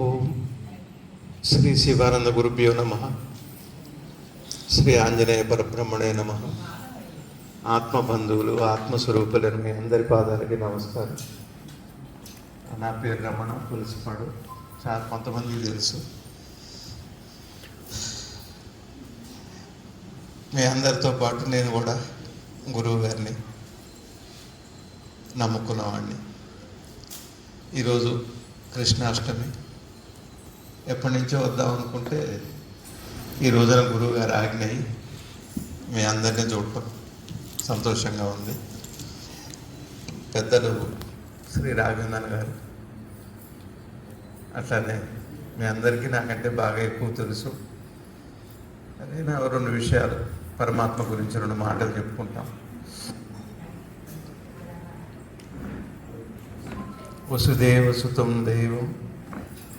ఓం శ్రీ శివానంద గురుభ్యో నమః. శ్రీ ఆంజనేయ పరబ్రహ్మణే నమః. ఆత్మబంధువులు ఆత్మస్వరూపులను మీ అందరి పాదాలకి నమస్కారం. నా పేరు రమణ పులిసిపాడు. చాలా కొంతమందికి తెలుసు. మీ అందరితో పాటు నేను కూడా గురువు గారిని నమ్ముకున్నవాడిని. ఈరోజు కృష్ణాష్టమి. ఎప్పటి నుంచో వద్దాం అనుకుంటే ఈ రోజున గురువు గారు ఆజ్ఞయి మీ అందరినీ చూడటం సంతోషంగా ఉంది. పెద్దలు శ్రీ రాఘవేంద్రన్ గారు, అట్లానే మీ అందరికీ నాకంటే బాగా ఎక్కువ తెలుసు. అదే నా 2 విషయాలు పరమాత్మ గురించి 2 మాటలు చెప్పుకుంటాం. వసుదేవసుతం దేవం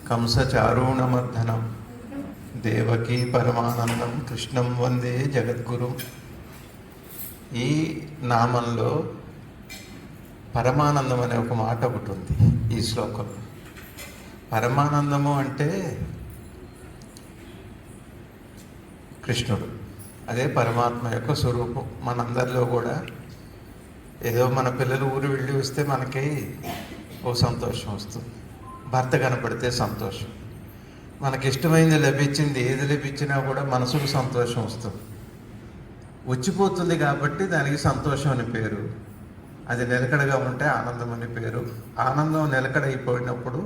కంసచారూణమర్దనం దేవకీ పరమానందం కృష్ణం వందే జగద్గురు. ఈ నామంలో పరమానందం అనే ఒక మాట ఒకటి ఉంది ఈ శ్లోకంలో. పరమానందము అంటే కృష్ణుడు, అదే పరమాత్మ యొక్క స్వరూపం. మనందరిలో కూడా ఏదో మన పిల్లలు ఊరు వెళ్ళి వస్తే మనకి ఓ సంతోషం వస్తుంది. భర్త కనపడితే సంతోషం, మనకి ఇష్టమైంది లభించింది ఏది లభించినా కూడా మనసుకు సంతోషం వస్తుంది. వచ్చిపోతుంది కాబట్టి దానికి సంతోషం అని పేరు. అది నిలకడగా ఉంటే ఆనందం అని పేరు. ఆనందం నిలకడైపోయినప్పుడు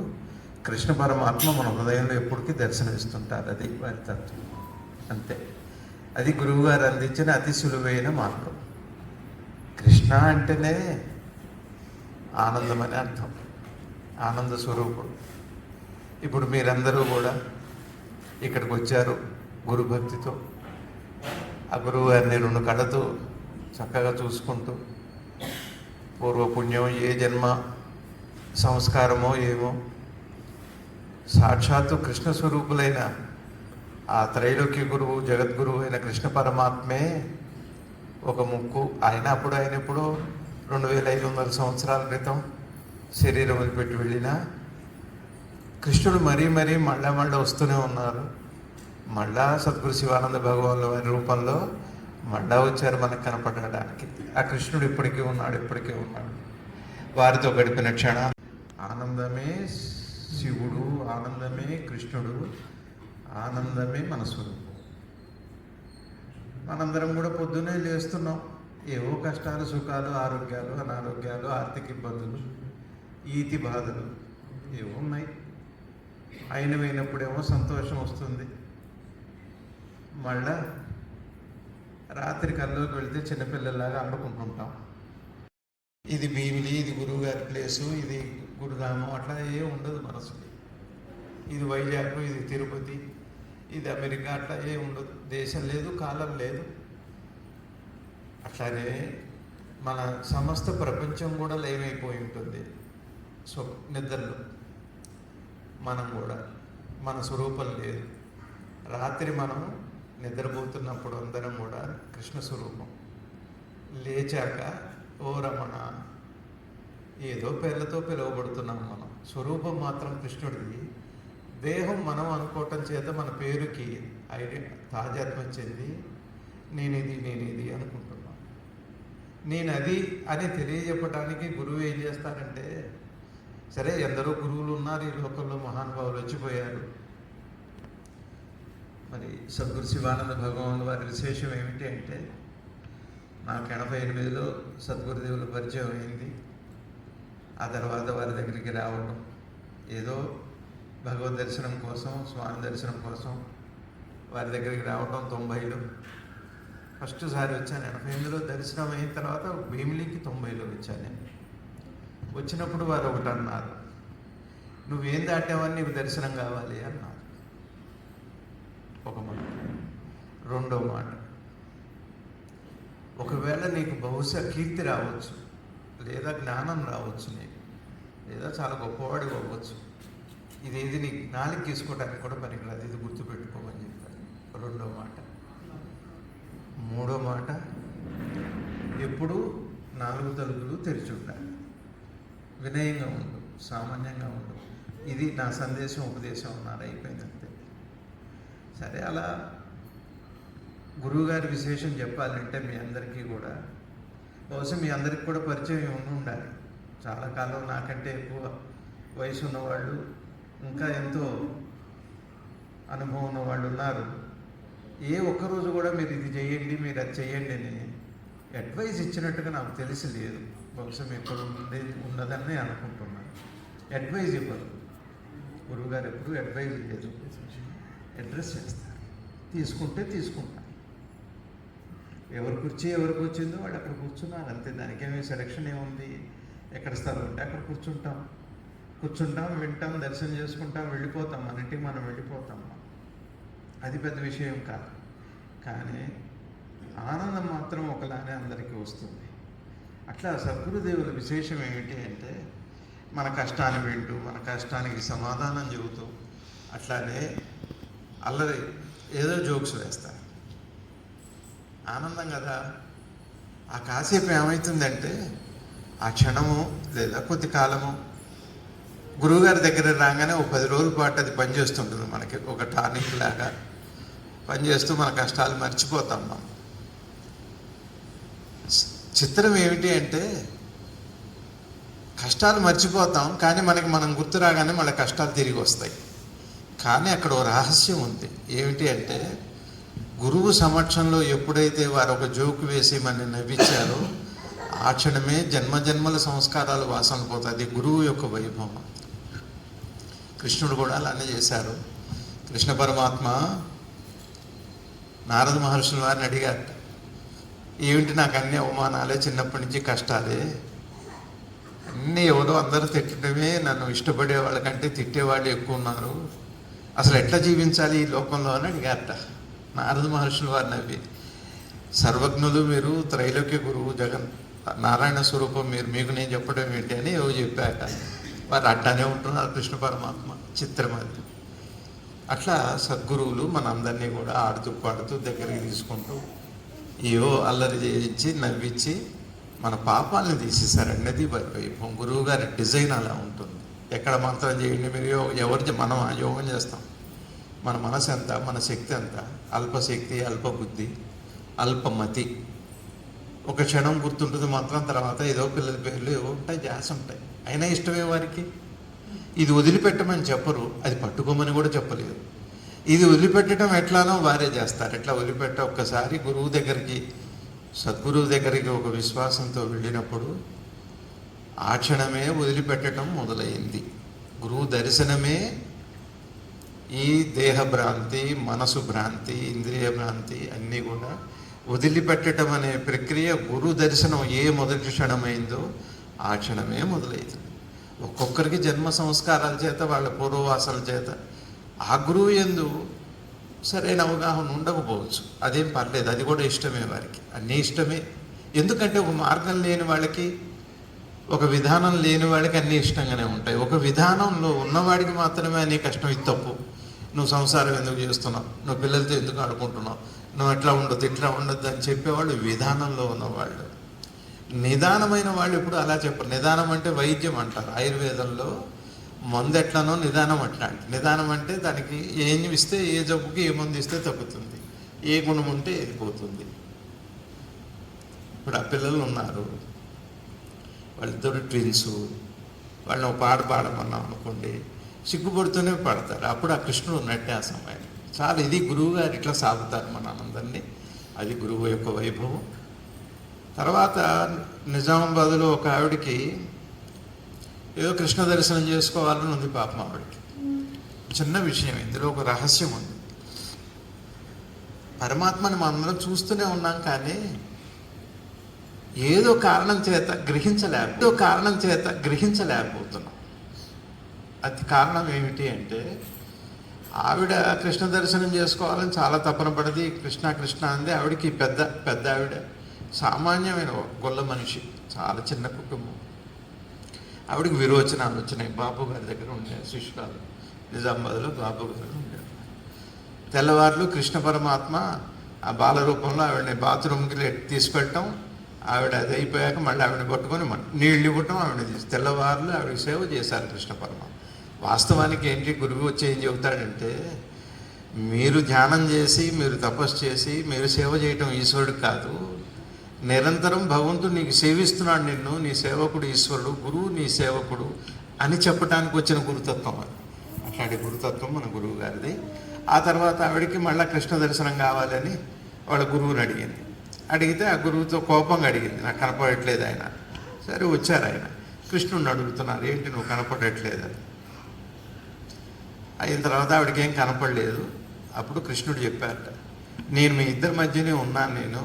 కృష్ణ పరమాత్మ మన హృదయంలో ఎప్పటికీ దర్శనమిస్తుంటారు. అది వారి తత్వం, అంతే. అది గురువుగారు అందించిన అతి సులువైన మార్గం. కృష్ణ అంటేనే ఆనందం అని అర్థం, ఆనంద స్వరూపుడు. ఇప్పుడు మీరందరూ కూడా ఇక్కడికి వచ్చారు గురుభక్తితో. ఆ గురువు గారిని 2 కళ్ళతో చక్కగా చూసుకుంటూ, పూర్వపుణ్యం ఏ జన్మ సంస్కారమో ఏమో, సాక్షాత్తు కృష్ణ స్వరూపులైన ఆ త్రైలోక్య గురువు జగద్గురువు అయిన కృష్ణ పరమాత్మే ఒక ముక్కు. ఆయన ఎప్పుడో 2500 సంవత్సరాల క్రితం శరీరం వదిలిపెట్టి వెళ్ళినా కృష్ణుడు మరీ మళ్ళా వస్తూనే ఉన్నారు. మళ్ళా సద్గురు శివానంద భగవానుల వారి రూపంలో మళ్ళా వచ్చారు మనకు కనపడడానికి. ఆ కృష్ణుడు ఇప్పటికీ ఉన్నాడు. వారితో గడిపిన క్షణాలు ఆనందమే శివుడు, ఆనందమే కృష్ణుడు, ఆనందమే మన స్వరూపం. మనందరం కూడా పొద్దున్నే లేస్తున్నాం. ఏవో కష్టాలు, సుఖాలు, ఆరోగ్యాలు, అనారోగ్యాలు, ఆర్థిక ఇబ్బందులు, ఈతి బాధలు ఏవో ఉన్నాయి. అయినప్పుడేమో సంతోషం వస్తుంది. మళ్ళా రాత్రి కల్లోకి వెళితే చిన్నపిల్లల్లాగా ఆడుకుంటుంటాం. ఇది భీమిలి, ఇది గురువు గారి ప్లేసు, ఇది గురుధామం, అట్లా ఏ ఉండదు మనసుకి. ఇది వైజాగ్, ఇది తిరుపతి, ఇది అమెరికా, అట్లా ఏ ఉండదు. దేశం లేదు, కాలం లేదు. అట్లానే మన సమస్త ప్రపంచం కూడా లయమైపోయి ఉంటుంది నిద్రలో. మనం కూడా మన స్వరూపం లేదు. రాత్రి మనం నిద్రపోతున్నప్పుడు అందరం కూడా కృష్ణ స్వరూపం. లేచాక ఓ రమణ ఏదో పేర్లతో పిలువబడుతున్నాం మనం. స్వరూపం మాత్రం కృష్ణుడిది. దేహం మనం అనుకోవటం చేత మన పేరుకి తాజాత్మ చెంది నేనిది అనుకుంటున్నాం. నేను అది అని తెలియజెప్పడానికి గురువు ఏం చేస్తారంటే, సరే ఎందరో గురువులు ఉన్నారు ఈ లోకంలో, మహానుభావులు వచ్చిపోయారు. మరి సద్గురు శివానంద భగవాన్ వారి విశేషం ఏమిటి అంటే, నాకు 88లో సద్గురుదేవుల పరిచయం అయింది. ఆ తర్వాత వారి దగ్గరికి రావడం, ఏదో భగవద్ దర్శనం కోసం, స్వామి దర్శనం కోసం వారి దగ్గరికి రావడం 90లో ఫస్ట్ సారి వచ్చాను. 88లో దర్శనం అయిన తర్వాత భీమిలికి 90లో వచ్చాను నేను. వచ్చినప్పుడు వారు ఒకటి అన్నారు, నువ్వేం దాటావని నీకు దర్శనం కావాలి అన్నారు. ఒక మాట. రెండో మాట, ఒకవేళ నీకు బహుశా కీర్తి రావచ్చు, లేదా జ్ఞానం రావచ్చు, నీకు లేదా చాలా గొప్పవాడి అవ్వచ్చు, ఇదేది నీకు నాలుగు తీసుకోవడానికి కూడా పనికిరాదు, ఇది గుర్తుపెట్టుకోమని చెప్పారు. రెండో మాట. మూడో మాట, ఎప్పుడు 4 తలుపులు తెరిచి ఉండాలి, వినయంగా ఉండు, సామాన్యంగా ఉండు. ఇది నా సందేశం, ఉపదేశం అన్నారు. అయిపోయింది అంతే. సరే, అలా గురువుగారి విశేషం చెప్పాలంటే మీ అందరికీ కూడా, బహుశా మీ అందరికీ కూడా పరిచయం ఉండాలి. చాలా కాలం నాకంటే ఎక్కువ వయసు ఉన్నవాళ్ళు, ఇంకా ఎంతో అనుభవం ఉన్నవాళ్ళు ఉన్నారు. ఏ ఒక్కరోజు కూడా మీరు ఇది చేయండి, మీరు అది చేయండి అని అడ్వైజ్ ఇచ్చినట్టుగా నాకు తెలిసి లేదు. బహుశా మీకు ఉన్నదని అనుకుంటున్నాను. అడ్వైజ్ ఇవ్వరు గురువుగారు, ఎప్పుడు అడ్వైజ్ లేదు, అడ్రస్ చేస్తారు. తీసుకుంటే తీసుకుంటారు. ఎవరు కుర్చీ ఎవరికి వచ్చిందో వాడు అక్కడ కూర్చున్నారు అంతే. దానికేమీ సెలక్షన్ ఏముంది? ఎక్కడ స్థలం ఉంటే అక్కడ కూర్చుంటాం, వింటాం, దర్శనం చేసుకుంటాం, వెళ్ళిపోతాం. మన ఇంటికి మనం వెళ్ళిపోతాం. అది పెద్ద విషయం కాదు. కానీ ఆనందం మాత్రం ఒకలానే అందరికీ వస్తుంది. అట్లా సద్గురుదేవుల విశేషం ఏమిటి అంటే, మన కష్టాన్ని వింటూ, మన కష్టానికి సమాధానం చెబుతూ, అట్లానే అల్లరి ఏదో జోక్స్ వేస్తారు. ఆనందం కదా. ఆ కాసేపు ఏమవుతుందంటే, ఆ క్షణము లేదా కొద్ది కాలము గురువుగారి దగ్గర రాగానే ఒక 10 రోజుల పాటు అది పనిచేస్తుంటుంది. మనకి ఒక టానిక్ లాగా పనిచేస్తూ మన కష్టాలు మర్చిపోతాం మనం. చిత్రం ఏమిటి అంటే, కష్టాలు మర్చిపోతాం, కానీ మనకి మనం గుర్తు రాగానే మళ్ళీ కష్టాలు తిరిగి వస్తాయి. కానీ అక్కడ ఒక రహస్యం ఉంది. ఏమిటి అంటే, గురువు సమక్షంలో ఎప్పుడైతే వారు ఒక జోకు వేసి మనని నవ్వించారో, ఆ క్షణమే జన్మజన్మల సంస్కారాలు వాసనలు పోతాయి. అది గురువు యొక్క వైభవం. కృష్ణుడు కూడా అలానే చేశారు. కృష్ణ పరమాత్మ నారద మహర్షుల వారిని అడిగారు, ఏమిటి నాకు అన్ని అవమానాలే, చిన్నప్పటి నుంచి కష్టాలే, అన్నీ ఎవరో అందరూ తిట్టడమే, నన్ను ఇష్టపడే వాళ్ళకంటే తిట్టేవాళ్ళు ఎక్కువ ఉన్నారు, అసలు ఎట్లా జీవించాలి ఈ లోకంలో అని అడిగారట. నారద మహర్షుల వారు నవ్వి, సర్వజ్ఞులు మీరు, త్రైలోక్య గురువు, నారాయణ స్వరూపం మీరు, మీకు నేను చెప్పడం ఏంటి అని ఏవో చెప్పాక వారు అట్లానే ఉంటున్నారు. కృష్ణ పరమాత్మ చిత్రం అది. అట్లా సద్గురువులు మనందరినీ కూడా ఆడుతూ పాడుతూ దగ్గరికి తీసుకుంటూ ఏవో అల్లరి చేయించి నవ్వించి మన పాపాలను తీసేశారండి. అది వైభవం. గురువు గారి డిజైన్ అలా ఉంటుంది. ఎక్కడ మంత్రం చేయండి మీరు, మనం యోగం చేస్తాం. మన మనసు ఎంత, మన శక్తి ఎంత, అల్పశక్తి, అల్పబుద్ధి, అల్పమతి. ఒక క్షణం గుర్తుంటుంది మాత్రం, తర్వాత ఏదో పిల్లల పేర్లు ఏవో ఉంటాయి, జాస ఉంటాయి. అయినా ఇష్టమే వారికి. ఇది వదిలిపెట్టమని చెప్పరు, అది పట్టుకోమని కూడా చెప్పలేదు. ఇది వదిలిపెట్టడం ఎట్లానో వారే చేస్తారు. ఎట్లా వదిలిపెట్ట, ఒక్కసారి గురువు దగ్గరికి, సద్గురువు దగ్గరికి ఒక విశ్వాసంతో వెళ్ళినప్పుడు ఆ క్షణమే వదిలిపెట్టడం మొదలైంది. గురువు దర్శనమే ఈ దేహభ్రాంతి, మనసు భ్రాంతి, ఇంద్రియ భ్రాంతి అన్నీ కూడా వదిలిపెట్టడం అనే ప్రక్రియ గురు దర్శనం ఏ మొదటి క్షణమైందో ఆ క్షణమే మొదలవుతుంది. ఒక్కొక్కరికి జన్మ సంస్కారాల చేత, వాళ్ళ పూర్వవాసాల చేత ఆ గురువు యందు సరైన అవగాహన ఉండకపోవచ్చు. అదేం పర్లేదు, అది కూడా ఇష్టమే వారికి, అన్నీ ఇష్టమే. ఎందుకంటే ఒక మార్గం లేని వాళ్ళకి, ఒక విధానం లేని వాడికి అన్నీ ఇష్టంగానే ఉంటాయి. ఒక విధానంలో ఉన్నవాడికి మాత్రమే అన్నీ కష్టం. ఇది తప్పు. నువ్వు సంసారం ఎందుకు చేస్తున్నావు, నువ్వు పిల్లలతో ఎందుకు ఆడుకుంటున్నావు, నువ్వు ఎట్లా ఉండొద్దు ఇట్లా ఉండొద్దు అని చెప్పేవాళ్ళు విధానంలో ఉన్నవాళ్ళు. నిదానమైన వాళ్ళు ఎప్పుడు అలా చెప్పరు. నిదానం అంటే వైద్యం అంటారు. ఆయుర్వేదంలో మందు ఎట్లనో నిదానం అట్లాంటి. నిదానం అంటే దానికి ఏం ఇస్తే ఏ జబ్బుకి ఏ మందు ఇస్తే తగ్గుతుంది, ఏ గుణం ఉంటే ఏది పోతుంది. ఇప్పుడు ఆ పిల్లలు ఉన్నారు, వాళ్ళిద్దరు ట్విన్స్, వాళ్ళని ఒక పాట పాడమన్నాం అనుకోండి, సిగ్గుపడుతూనే పాడతారు. అప్పుడు ఆ కృష్ణుడు ఉన్నట్టే ఆ సమయం. చాలా ఇది గురువు గారు ఇట్లా సాగుతారు మన అందరినీ. అది గురువు యొక్క వైభవం. తర్వాత నిజామాబాద్లో ఒక ఆవిడికి ఏదో కృష్ణ దర్శనం చేసుకోవాలని ఉంది పాపం ఆవిడకి. చిన్న విషయం, ఇందులో ఒక రహస్యం ఉంది. పరమాత్మని మనందరం చూస్తూనే ఉన్నాం, కానీ ఏదో కారణం చేత గ్రహించలేకపోతున్నాం. అది కారణం ఏమిటి అంటే, ఆవిడ కృష్ణ దర్శనం చేసుకోవాలని చాలా తపన పడింది. కృష్ణ కృష్ణ అంది. ఆవిడకి పెద్ద ఆవిడ, సామాన్యమైన గొల్ల మనిషి, చాలా చిన్న కుటుంబం. ఆవిడకి విరోచనాలు వచ్చినాయి. బాబు గారి దగ్గర ఉండే శిష్యురాలు, నిజామాబాద్లో బాబు గారు ఉండేవారు. తెల్లవారులు కృష్ణ పరమాత్మ ఆ బాల రూపంలో ఆవిడని బాత్రూమ్కి తీసుకెళ్ళటం, ఆవిడ అది అయిపోయాక మళ్ళీ ఆవిడని పట్టుకొని నీళ్ళు ఇవ్వటం, ఆవిడని తెల్లవారులు ఆవిడకి సేవ చేశారు కృష్ణ పరమాత్మ. వాస్తవానికి ఏంటి, గురువు వచ్చి ఏం చెబుతాడంటే, మీరు ధ్యానం చేసి, మీరు తపస్సు చేసి, మీరు సేవ చేయటం ఈశ్వరుడు కాదు, నిరంతరం భగవంతుడు నీకు సేవిస్తున్నాడు, నిన్ను, నీ సేవకుడు ఈశ్వరుడు, గురువు నీ సేవకుడు అని చెప్పడానికి వచ్చిన గురుతత్వం అది. అట్లాంటి గురుతత్వం మన గురువు గారిది. ఆ తర్వాత ఆవిడకి మళ్ళీ కృష్ణ దర్శనం కావాలని వాళ్ళ గురువుని అడిగింది. అడిగితే ఆ గురువుతో కోపంగా అడిగింది, నాకు కనపడట్లేదు ఆయన. సరే వచ్చారు ఆయన, కృష్ణుడిని అడుగుతున్నారు, ఏంటి నువ్వు కనపడట్లేదని. అయిన తర్వాత ఆవిడకి ఏం కనపడలేదు. అప్పుడు కృష్ణుడు చెప్పారట, నేను మీ ఇద్దరి మధ్యనే ఉన్నాను, నేను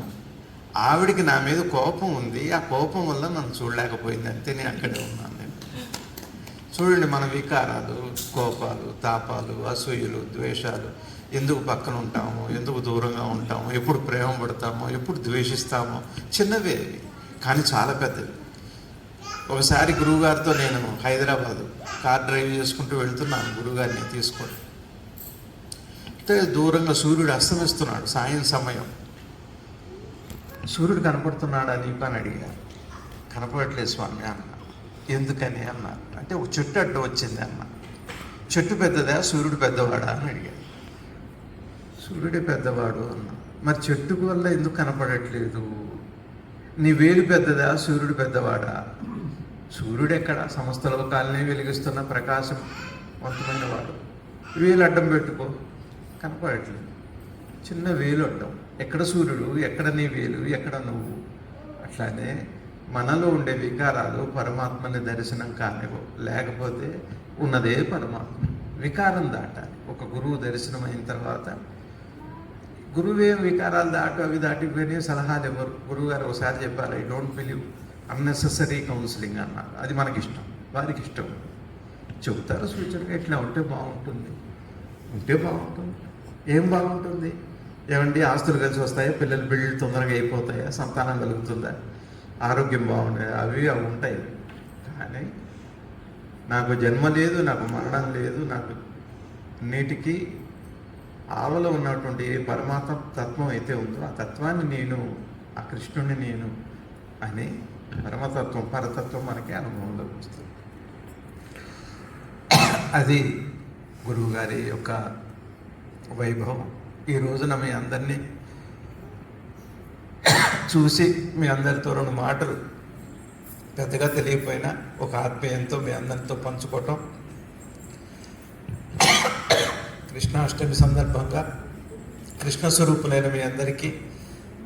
ఆవిడికి నా మీద కోపం ఉంది, ఆ కోపం వల్ల నన్ను చూడలేకపోయింది, అంతే, నేను అక్కడే ఉన్నాను. నేను చూడండి, మన వికారాలు, కోపాలు, తాపాలు, అసూయలు, ద్వేషాలు, ఎందుకు పక్కన ఉంటామో, ఎందుకు దూరంగా ఉంటామో, ఎప్పుడు ప్రేమ పడతామో, ఎప్పుడు ద్వేషిస్తామో, చిన్నవే కానీ చాలా పెద్దవి. ఒకసారి గురువుగారితో నేను హైదరాబాదు కార్ డ్రైవ్ చేసుకుంటూ వెళ్తున్నాను, గురువుగారిని తీసుకొని. అంటే దూరంగా సూర్యుడు అస్తమిస్తున్నాడు, సాయం సమయం. సూర్యుడు కనపడుతున్నాడా నీకు అని అడిగారు. కనపడట్లేదు స్వామి అన్న. ఎందుకని అన్నారు. అంటే ఒక చెట్టు అడ్డు వచ్చింది అన్న. చెట్టు పెద్దదా, సూర్యుడు పెద్దవాడా అని అడిగారు. సూర్యుడే పెద్దవాడు అన్న. మరి చెట్టుకు వల్ల ఎందుకు కనపడట్లేదు? నీ వేలు పెద్దదా, సూర్యుడు పెద్దవాడా? సూర్యుడు ఎక్కడ, సమస్త లోకాలని వెలిగిస్తున్న ప్రకాశవంతమైన వాడు. వేలు అడ్డం పెట్టుకో, కనపడట్లేదు. చిన్న వేలు అడ్డం. ఎక్కడ సూర్యుడు, ఎక్కడ నీ వేలు, ఎక్కడ నువ్వు? అట్లానే మనలో ఉండే వికారాలు పరమాత్మని దర్శనం కానివ్వు, లేకపోతే ఉన్నదే పరమాత్మ. వికారం దాటాలి. ఒక గురువు దర్శనం అయిన తర్వాత గురువేం వికారాలు అవి దాటిపోయి సలహాలు ఎవరు? గురువు గారు ఒకసారి చెప్పారు, I don't believe unnecessary counselling అన్నారు. అది మనకి ఇష్టం, వారికి ఇష్టం. చెబుతారు సూచనగా, ఇట్లా ఉంటే బాగుంటుంది, ఉంటే బాగుంటుంది. ఏం బాగుంటుంది? ఏమండి, ఆస్తులు కలిసి వస్తాయా, పిల్లలు బిల్లు తొందరగా అయిపోతాయా, సంతానం కలుగుతుందా, ఆరోగ్యం బాగుండే, అవి ఉంటాయి. కానీ నాకు జన్మ లేదు, నాకు మరణం లేదు, నాకు నీటికి ఆవలో ఉన్నటువంటి ఏ పరమాత్మ తత్వం అయితే ఉందో ఆ తత్వాన్ని నేను, ఆ కృష్ణుడిని నేను అని పరమతత్వం, పరతత్వం మనకి అనుభవంలోకి వస్తుంది. అది గురువుగారి యొక్క వైభవం. ఈ రోజున మీ అందరినీ చూసి మీ అందరితో రెండు మాటలు పెద్దగా తెలియకపోయినా ఒక ఆత్మీయంతో మీ అందరితో పంచుకోవటం, కృష్ణాష్టమి సందర్భంగా కృష్ణ స్వరూపులైన మీ అందరికీ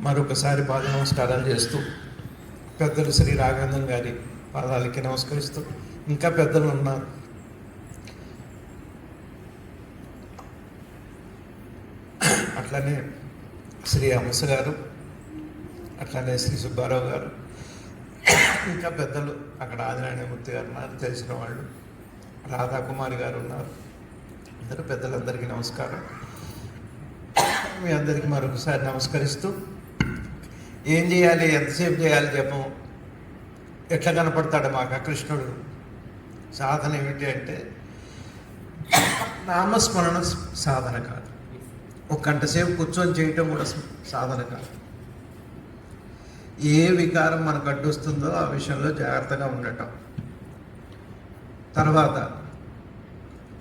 మరొకసారి పాద నమస్కారాలు చేస్తూ, పెద్దలు శ్రీ రాఘవేంద్రన్ గారి పాదాలకి నమస్కరిస్తూ, ఇంకా పెద్దలు ఉన్నారు, అట్లనే శ్రీ హంస గారు, అట్లనే శ్రీ సుబ్బారావు గారు, ఇంకా పెద్దలు అక్కడ ఆదినారాయణమూర్తి గారు ఉన్నారు, తెలిసిన వాళ్ళు, రాధాకుమారి గారు ఉన్నారు. అందరూ పెద్దలందరికీ నమస్కారం. మీ అందరికీ మరొకసారి నమస్కరిస్తూ, ఏం చేయాలి, ఎంతసేపు చేయాలి జపం, ఎట్లా కనపడతాడు మాకు కృష్ణుడు? సాధన ఏమిటి అంటే, నామస్మరణ సాధన కాదు, ఒక గంట సేపు కూర్చొని చేయటం కూడా సాధన కాదు. ఏ వికారం మనకు అడ్డొస్తుందో ఆ విషయంలో జాగ్రత్తగా ఉండటం. తర్వాత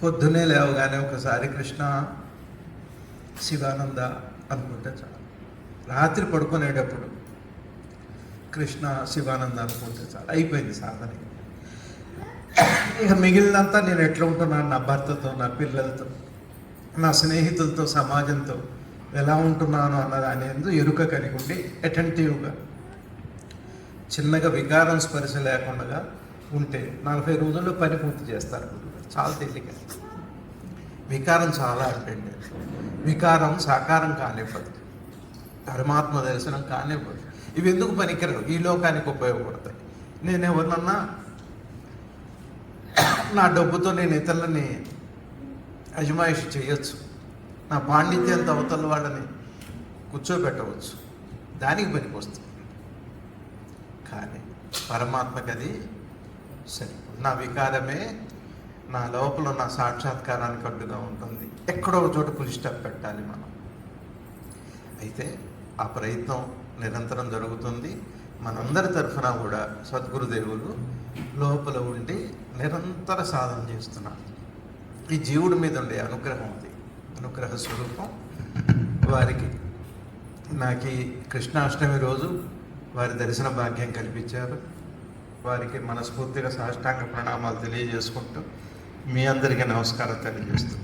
పొద్దునే లేవగానే ఒకసారి కృష్ణ శివానంద అనుకుంటే చాలు. రాత్రి పడుకునేటప్పుడు కృష్ణ శివానంద అనుకుంటే చాలు, అయిపోయింది సాధన. ఇక మిగిలినంతా నేను ఎట్లా ఉంటున్నాను, నా భర్తతో, నా పిల్లలతో, నా స్నేహితులతో, సమాజంతో ఎలా ఉంటున్నాను అన్నదాని ఎందు ఎరుక కలిగి ఉండి అటెంటివ్గా చిన్నగా వికారం స్పర్శ లేకుండా ఉంటే 40 రోజుల్లో పని పూర్తి చేస్తారు. చాలా తేలిక. వికారం చాలా అంటే వికారం సాకారం కానివ్వదు, పరమాత్మ దర్శనం కానివ్వదు. ఇవి ఎందుకు పనికిరావు, ఈ లోకానికి ఉపయోగపడతాయి. నేను ఎవరినన్నా నా డబ్బుతో నేను ఇతరులని అజమాయిషి చేయొచ్చు, నా పాండిత్యంతో అవతల వాళ్ళని కూర్చోబెట్టవచ్చు, దానికి పనికి వస్తుంది. కానీ పరమాత్మకి అది సరే. నా వికారమే నా లోపల నా సాక్షాత్కారానికి అడ్డుగా ఉంటుంది. ఎక్కడో ఒక చోట పులి స్టాప్ పెట్టాలి మనం. అయితే ఆ ప్రయత్నం నిరంతరం జరుగుతుంది. మనందరి తరఫున కూడా సద్గురుదేవులు లోపల ఉండి నిరంతర సాధన చేస్తున్నారు. ఈ జీవుడి మీద ఉండే అనుగ్రహం ఉంది, అనుగ్రహ స్వరూపం. వారికి నాకు ఈ కృష్ణాష్టమి రోజు వారి దర్శన భాగ్యం కల్పించారు. వారికి మనస్ఫూర్తిగా సాష్టాంగ ప్రణామాలు తెలియజేసుకుంటూ మీ అందరికీ నమస్కారం తెలియజేస్తూ